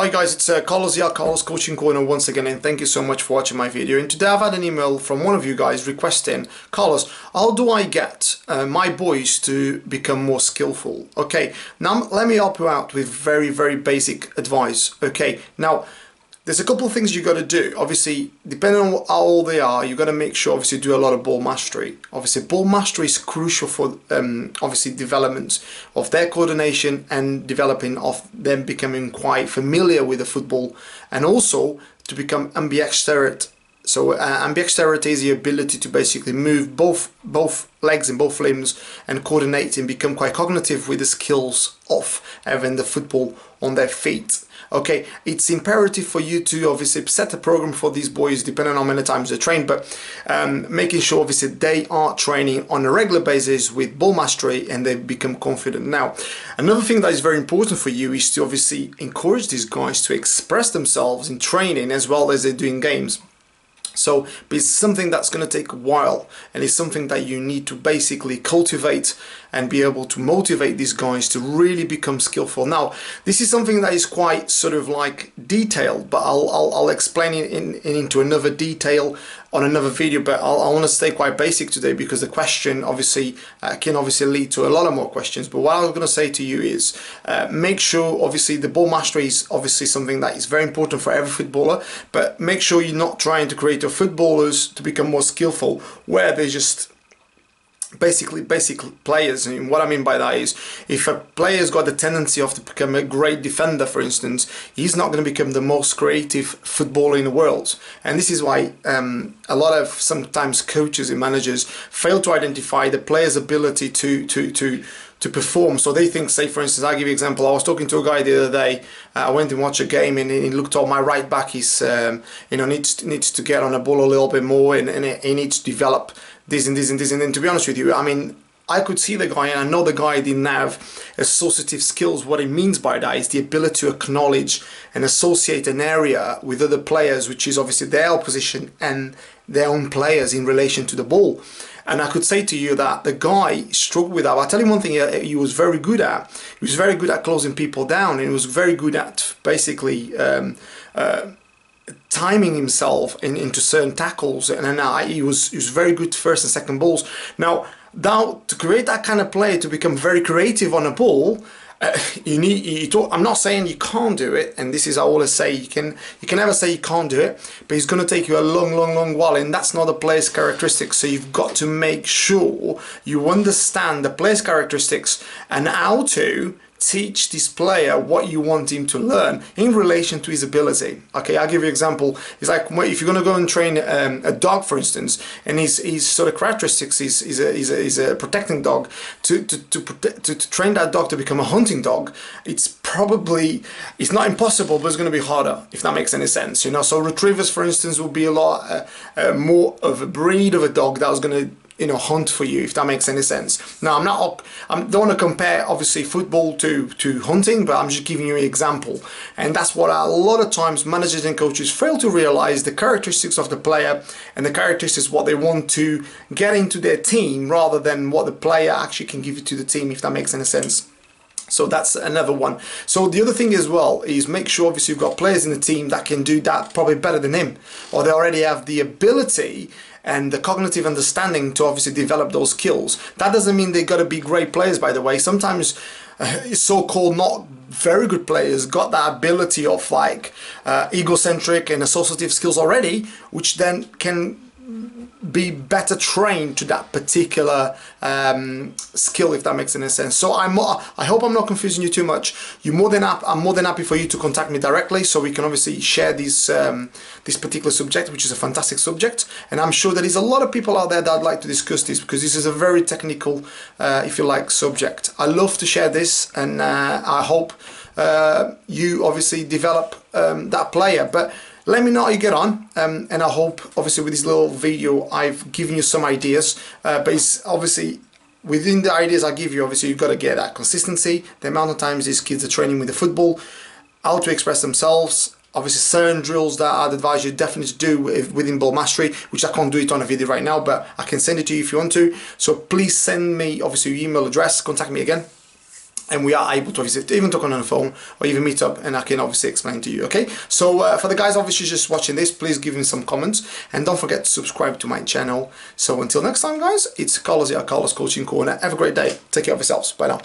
Hi guys, it's Carlos here, Carlos Coaching Corner once again, and thank you so much for watching my video. And today I've had an email from one of you guys requesting, Carlos, how do I get my boys to become more skillful? Okay, now let me help you out with very basic advice. Okay, now there's a couple of things you got to do. Obviously, depending on how old they are, you got to make sure obviously do a lot of ball mastery. Obviously, ball mastery is crucial for obviously development of their coordination and developing of them becoming quite familiar with the football, and also to become ambidextrous. So ambidexterity is the ability to basically move both legs and both limbs and coordinate and become quite cognitive with the skills of having the football on their feet. Okay, it's imperative for you to obviously set a program for these boys depending on how many times they train, but making sure obviously they are training on a regular basis with ball mastery and they become confident. Now, another thing that is very important for you is to obviously encourage these guys to express themselves in training as well as they do in games. So it's something that's going to take a while, and it's something that you need to basically cultivate and be able to motivate these guys to really become skillful. Now, this is something that is quite sort of like detailed, but I'll explain it into another detail on another video, but I want to stay quite basic today because the question obviously can obviously lead to a lot of more questions. But what I was going to say to you is make sure obviously the ball mastery is obviously something that is very important for every footballer, but make sure you're not trying to create your footballers to become more skillful where they just basically basic players. And what I mean by that is, if a player's got the tendency of to become a great defender, for instance, he's not going to become the most creative footballer in the world. And this is why a lot of sometimes coaches and managers fail to identify the player's ability to perform. So they think, say for instance, I'll give you an example. I was talking to a guy the other day. I went and watched a game, and he looked at my right back. He's needs to get on the ball a little bit more, and he needs to develop this and this and this. And then, to be honest with you, I mean, I could see the guy, and I know the guy didn't have associative skills. What it means by that is the ability to acknowledge and associate an area with other players, which is obviously their opposition and their own players in relation to the ball. And I could say to you that the guy struggled with that. I'll tell you one thing he was very good at. He was very good at closing people down, and he was very good at basically timing himself into certain tackles, and then he was very good first and second balls. Now to create that kind of play, to become very creative on a ball, I'm not saying you can't do it, and this is I always say, you can never say you can't do it, but it's going to take you a long while, and that's not a player's characteristics. So you've got to make sure you understand the player's characteristics and how to teach this player what you want him to learn in relation to his ability. Okay, I'll give you an example. It's like if you're going to go and train a dog, for instance, and his sort of characteristics is a protecting dog. To train that dog to become a hunting dog, it's not impossible, but it's going to be harder, if that makes any sense. You know, so retrievers, for instance, will be a lot more of a breed of a dog that was going to hunt for you, if that makes any sense. Now, I don't want to compare obviously football to hunting, but I'm just giving you an example. And that's what a lot of times managers and coaches fail to realize, the characteristics of the player and the characteristics what they want to get into their team, rather than what the player actually can give to the team, if that makes any sense. So that's another one. So the other thing as well is make sure obviously you've got players in the team that can do that probably better than him, or they already have the ability and the cognitive understanding to obviously develop those skills. That doesn't mean they got to be great players, by the way. Sometimes so-called not very good players got that ability of like egocentric and associative skills already, which then can be better trained to that particular skill, if that makes any sense. So I hope I'm not confusing you too much. I'm more than happy for you to contact me directly, so we can obviously share this particular subject, which is a fantastic subject, and I'm sure there is a lot of people out there that would like to discuss this, because this is a very technical, if you like, subject. I love to share this, and I hope you obviously develop that player. But let me know how you get on, and I hope obviously with this little video I've given you some ideas, but it's obviously within the ideas I give you, obviously you've got to get that consistency, the amount of times these kids are training with the football, how to express themselves, obviously certain drills that I'd advise you definitely to do within ball mastery, which I can't do it on a video right now, but I can send it to you if you want to. So please send me obviously your email address, contact me again. and we are able to obviously even talk on the phone or even meet up, and I can obviously explain to you. Okay, so for the guys obviously just watching this, please give me some comments and don't forget to subscribe to my channel. So until next time guys, it's Carlos here, Carlos Coaching Corner. Have a great day, take care of yourselves, bye now.